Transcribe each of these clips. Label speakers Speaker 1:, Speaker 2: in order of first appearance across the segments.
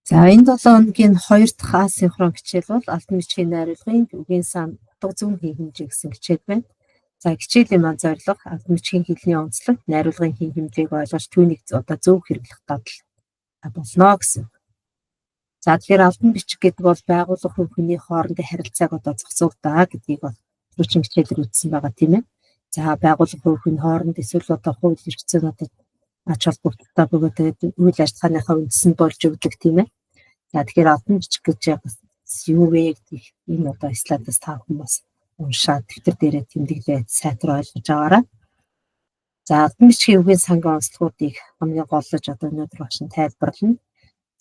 Speaker 1: За энэ 7 хоногийн 2 дахь асинхрон хичээл бол албан бичгийн найруулгын үгийн сан утга зүүн хин хэмжээ гэсэн хичээл байна. За хичээлийн маань зорилго албан бичгийн хэлний онцлог, найруулгын хин хэмжээг ойлгож түүнийг одоо зөв хэрэглэх дадал болно гэсэн. За тэгэхээр албан бичиг гэдэг бол байгууллага хувь хүний хоорондын харилцааг одоо зохицуулдаг гэдгийг бол түрүүчийн хичээлээр үзсэн байгаа тийм ээ. За байгууллага хувь хүний хооронд эсвэл одоо хууль эрх зүйнүүдэд ач холбогдолтой бөгөөд үйл ажиллагааныхаа үндсэнд болж өгдөг тийм ээ. За тэгэхээр албан бичиг гэж юу вэ гэдэг энэ одоо слайдаас та бүхэн бас уншаад дэвтэр дээрээ тэмдэглээд сайтар ойлгож аваарай. За албан бичгийн үгийн сангийн онцлогуудыг хамгийн голлож одоо өнөөдөр багш тайлбарлана.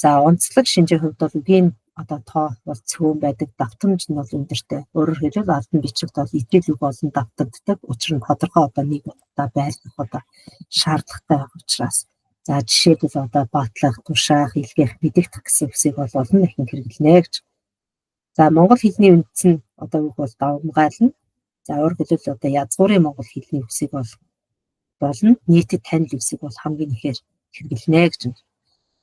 Speaker 1: За онцлог шинжийн хувьд бол үгийн одоо тоо бол цөөн байдаг, давтамж нь бол өндөртэй. Өөрөөр хэлбэл албан бичигт бол итгэл үг олон давтагддаг. Учир нь тодорхой одоо нэг удаа байлгах одоо шаардлагатай байх учраас. За жишээлбэл одоо батлах, тушаах, илгээх, мэдэгдэх гэсэн үгсийг бол олон дахин хэрэглэнэ гэж. За монгол хэлний үндэс нь одоо үг бол давмгайлна. За өөрөөр хэлбэл одоо язгуурын монгол хэлний үгсийг бол болно. Нийтэд танил үгсийг бол хамгийн ихээр хэрэглэнэ гэж.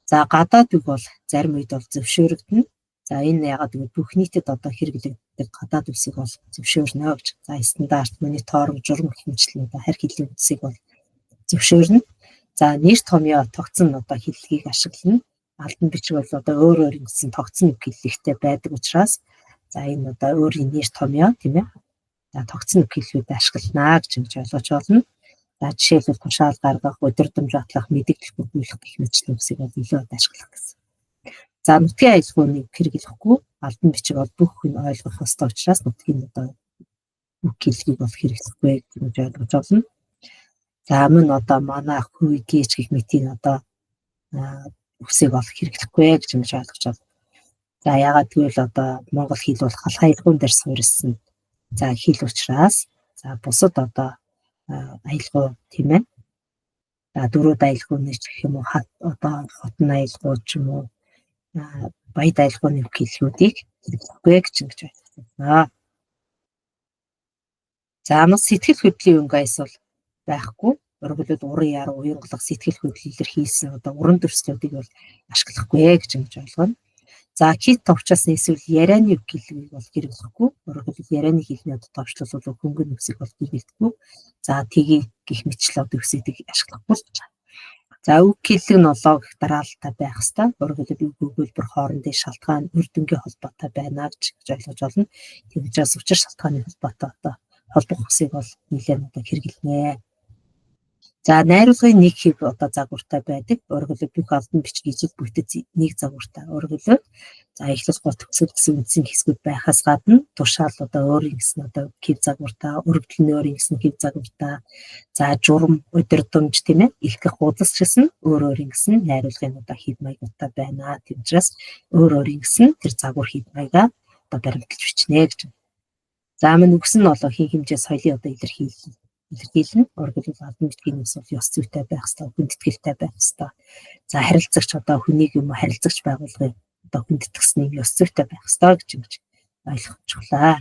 Speaker 1: За гадаад үг бол зарим үед бол зөвшөөрөгдөнө. За энэ ягаад гэвэл бүх нийтэд одоо хэрэглэгддэг гадаад үгсийг бол зөвшөөрнө гэж. За стандарт, мониторинг, журам гэх мэтлэн одоо харь хэлний үгсийг бол зөвшөөрнө. За нэр томьёо тогтсон одоо хэллэгийг ашиглана. Албан бичиг бол одоо өөр ингэсэн тогтсон үг хэллэгтэй байдаг учраас за энэ одоо өөрийн нэр томьёо тийм ээ. За тогтсон үг хэллэгүүд ашиглана гэж ойлгож байна. За жишээлбэл тушаал гаргах, өдөрдөмж батлах, мэдээлэл өгүүлэх гэх мэтлэн үгсийг бол илүү ашиглах гэсэн. За нутгийн аялгауны хэрэглэхгүй албан бичиг бол бүх хүн ойлгох ёстой учраас нутгийн одоо үг хэллэгийг бол хэрэглэхгүй гэж ойлгож байна. За мөн одоо манай хүй гээж гэх мэтийн одоо үгсийг бол хэрэглэхгүй гэж ойлгож байна. За ягаад гэвэл одоо монгол хэл бол халах аялгаунд дээр суурилсан. За хэл учраас за бусад одоо аялгау тийм ээ. За дөрүүд аялгауны ч гэх юм уу одоо хотын аялгау ч юм уу баяд аялгауны үг хэллэгүүдийг хэрэглэхгүй гэж ойлгож байна. За мөн сэтгэл хөдлөлийн өнгө аяс бол байхгүй. Өөрөлд уран яар уянгалах сэтгэл хөдлөлөөр хийсэн одоо уран төрслүүдийг бол ашиглахгүй гэж ойлгоно. За кит товчоос эсвэл ярианы үг хэллэгийг бол хэрэглэхгүй. Өөрөлд ярианы хэлний одоо товчлол бол хөнгөн үгсийг бол хэрэглэхгүй. За тгий гих мэтлэл одоо үгсийг ашиглахгүй л байна. За үг хэллэг нь олоог дараалалтай байх хэвээр. Өөрөлд үг өгүүлбэр хоорондын шалтгаан үр дүнгийн холбоотой байна гэж ойлгож байна. Тэгвчээс учир шалтгааны холбоотой одоо холбох үгсийг бол нэлээд одоо хэрэглэнэ. За найруулгын нэг хэв одоо загвартай байдаг. Өөрөөр бүх албан бичиг ижил бүтэц нэг загвартай. Өөрөөр за эхлэл гол төгсгөл гэсэн үндсэн хэсгүүд байхаас гадна тушаал одоо өөрийн гэсэн одоо хэв загвартай, өргөдөл нь өөрийн гэсэн хэв загвартай. За журам, өдөрдөмж тийм ээ. Илтгэх удас гэсэн өөрийн гэсэн найруулгын одоо хэв маягтай байна. Тийм учраас өөрийн гэсэн тэр загвар хэв маягаа одоо баримталж бичнэ гэж. За мөн үгс нь болоо хин хэмжээ соёлын одоо илэрхийлнэ. Өөрөөр албан бичгийн үгс бол ёс зүйтэй байх ёстой, хүндэтгэлтэй байх ёстой. За харилцагч одоо хүнийг юм харилцагч байгуулгын одоо хүндэтгсний ёс зүйтэй байх ёстой гэж ойлгочихлаа.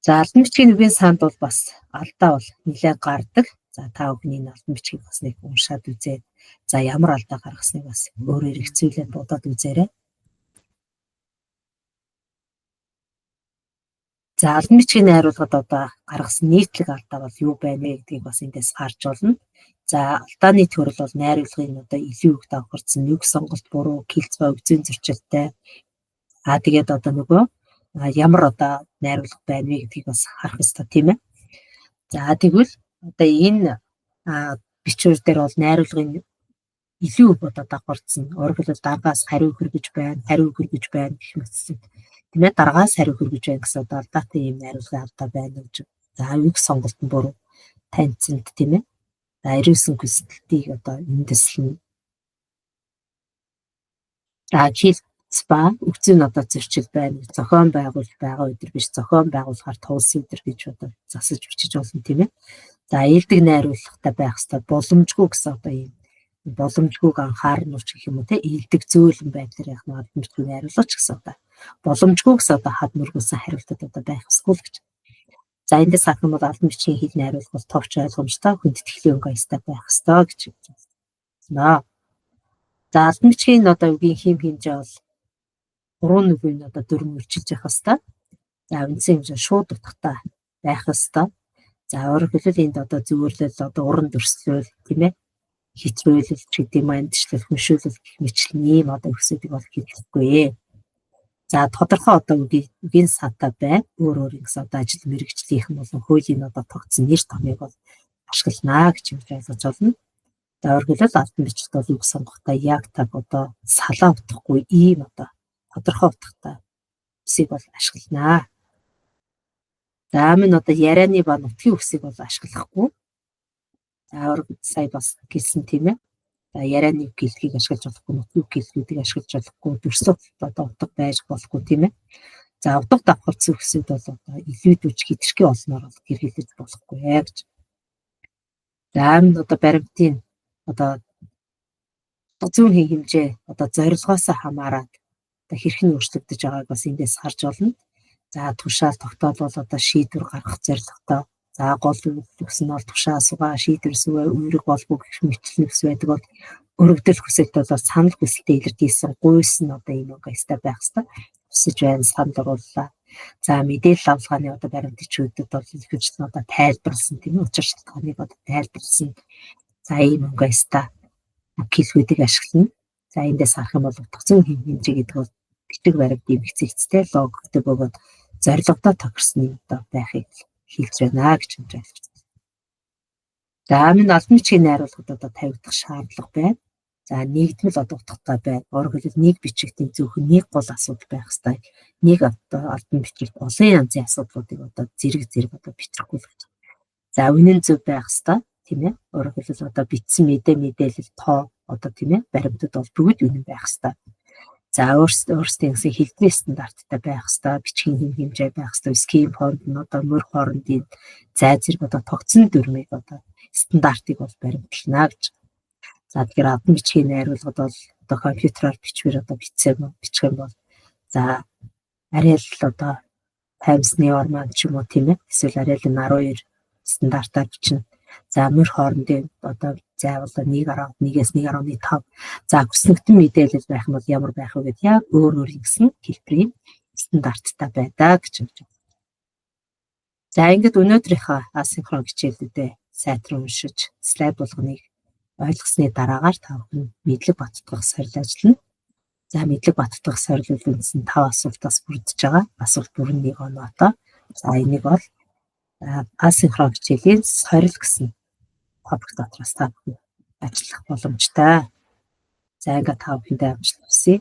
Speaker 1: За албан бичгийн үгийн санд бол бас алдаа бол нэлээд гардаг. За та бүхний албан бичгийг бас нэг уншаад үзээд за ямар алдаа гаргасныг бас өөрөөр хэцүүлээд бодоод үзээрэй. За албан бичгийн найруулгад одоо гаргасан нийтлэг алдаа бол юу байна вэ гэдгийг бас эндээс харж болно. За алдааны төрөл бол найруулгын одоо илүү их давхарцсан, үг сонголт буруу, хэлцээ өгзөн зөрчилтэй. Тэгээд одоо нөгөө ямар одоо найруулга байна вэ гэдгийг бас харах ёстой тийм ээ. За тэгвэл одоо энэ бичвэр дээр бол найруулгын илүү одоо давхарцсан, өөрөөр дараагаас хариу хүргэж байна, хариу хүргэж байна гэх мэтсэн. Тийм ээ дараагаас хариу хүргэж байна гэсэн одоо алдаатай юм найруулгын алдаа байна гэж. За үг сонголт нь буруу, таньцанд тийм ээ. За 99 хүсэлтийг одоо үндэслэн. За хэлц ба үгзийн одоо зөрчил байна. Зохион байгуул байгаа өдөр биш, зохион байгуулахаар туулсан өдөр гэж одоо засаж бичиж болно тийм ээ. За ээлдэг найруулгатай байх ёстой, боломжгүй гэсэн одоо юм боломжгүйг анхаарнууч гэх юм уу те ээлдэг зөөлөн байдлаар яг нэг албан бичгийг найруулгач гэсэн одоо боломжгүй гэсэн одоо хад мөргүүлсэн хариултад одоо байх ёсгүй л гэж. За эндээс харах юм бол албан бичгийн хэл найруулга бол товч ойлгомжтой хүндэтгэлийн өнгө аястай байх ёстой гэж байна. За албан бичгийн одоо үгийн хим хэмжээ бол 3 нүгийн одоо 4 үржилж явах хэвээр. За үндсэн хэмжээ шууд утгатай байх хэвээр. За өөрөөр хэлбэл энд одоо зөвөрлөл одоо уран дүрслэл тийм ээ хитрүүлэл ч гэдэг юм амжилтлал хүншүүлэл гэх мэтлэн ийм одоо өксөдийг бол хэлэхгүй. За тодорхой одоо үгийн саатай бай өөр гэсэн одоо ажил мэргэжлийнхэн болон хуулийн одоо тогтсон нэр томьёог бол ашиглана гэж юм ойлгож байна. За өөрөөр хэлбэл албан бичигт бол үг сонгохдоо яг таг одоо салаа утгахгүй ийм одоо тодорхой утгатай үсийг бол ашиглана. За мөн одоо ярианы ба нутгийн үсийг бол ашиглахгүй. За өөрөөр сая бас хэлсэн тийм ээ. За ярианы гэлтгийг ашиглаж болохгүй, нутгийн гэлтгүүдийг ашиглаж болохгүй, дүрсэлт одоо утга байж болохгүй тийм ээ. За утга давхарцсан үсүүд бол одоо илүүдүүч хэтэрхий олноор бол хэрэглэж болохгүй гэж. За мөн одоо баримтын одоо зүүн хэмжээ одоо зорилгоос хамаарат одоо хэрхэн өөрчлөгдөж байгааг бас эндээс харж болно. За тушаал тогтоолбол одоо шийдвэр гаргах зорилготой. За гол үгс нь бол тушаа сугаа шийдвэр сүвэ үүрэг болбог гэх мэтлэн үгс байдаг бол өргөдөл хүсэлт бол санал хүсэлтэд илэрхийлсэн гуйс нь одоо ийм угстай байх хэвээр хүсэж байна санал орууллаа. За мэдээлэл авалгааны одоо баримтчүүдэд бол ихэвчлэн одоо тайлбарлсан тийм ээ учир шалтгааныг одоо тайлбарлсан. За ийм угстай хэлхүүдийг ашиглана. За эндээс харах юм бол утгацсан хэмжээ гэдэг бол бичиг баримт эмгцэгцтэй логотой бөгөөд зорилготой тохирсны одоо байхыг хэлж байна гэж хэлж байна. За мөн албан бичгийн найруулгад одоо тавигдах шаардлага байна. За нэгдмэл одоо утгатай байна. Өөрөөр хэлбэл нэг бичигтийн зөвхөн нэг гол асуудал байх ёстой. Нэг одоо албан бичигт олон янзын асуудлуудыг одоо зэрэг одоо бичрэхгүй л гэж. За үнэн зөв байх ёстой тийм ээ. Өөрөөр хэлбэл одоо бичсэн мэдээлэл тоо одоо тийм ээ баримтууд бол бүгд үнэн байх ёстой. За өөрсдийн гэсэн хэлбэрийн стандарттай байх ёстой, бичгийн хэмжээ байх ёстой, схем хооронд нь одоо мөр хоорондын зай зэрэг одоо тогтсон дүрмийг одоо стандартыг бол баримтлана гэж. За тэгэхээр албан бичгийн найруулгад бол одоо компьютераар бичвэр одоо бичих юм бол за арай л одоо Times New Roman ч юм уу тийм ээ эсвэл арай л 12 стандартаар бичнэ. За мөр хоорондын одоо заавал 1.1-ээс 1.5. За хүснэгтэн мэдээлэл байх нь бол ямар байх вэ гэдээ яг өөр гэсэн хэлбэрийн стандарттай байдаг гэж хэлж байна. За ингээд өнөөдрийнхөө асинхрон хичээлүүдэд сайтран уншиж слайд болгоныг ойлгосны дараагаар та бүхэн мэдлэг баттгах сорил ажиллана. За мэдлэг баттгах сорил үндсэн 5 асуултаас бүрдэж байгаа. Асуулт бүрэн нэг оноотой. За энийг бол асинхрон хичээлийн сорил гэсэн топик дотроос та бүхэн ажиллах боломжтой. За ингээд та бүхэндээ амжилт хүсье.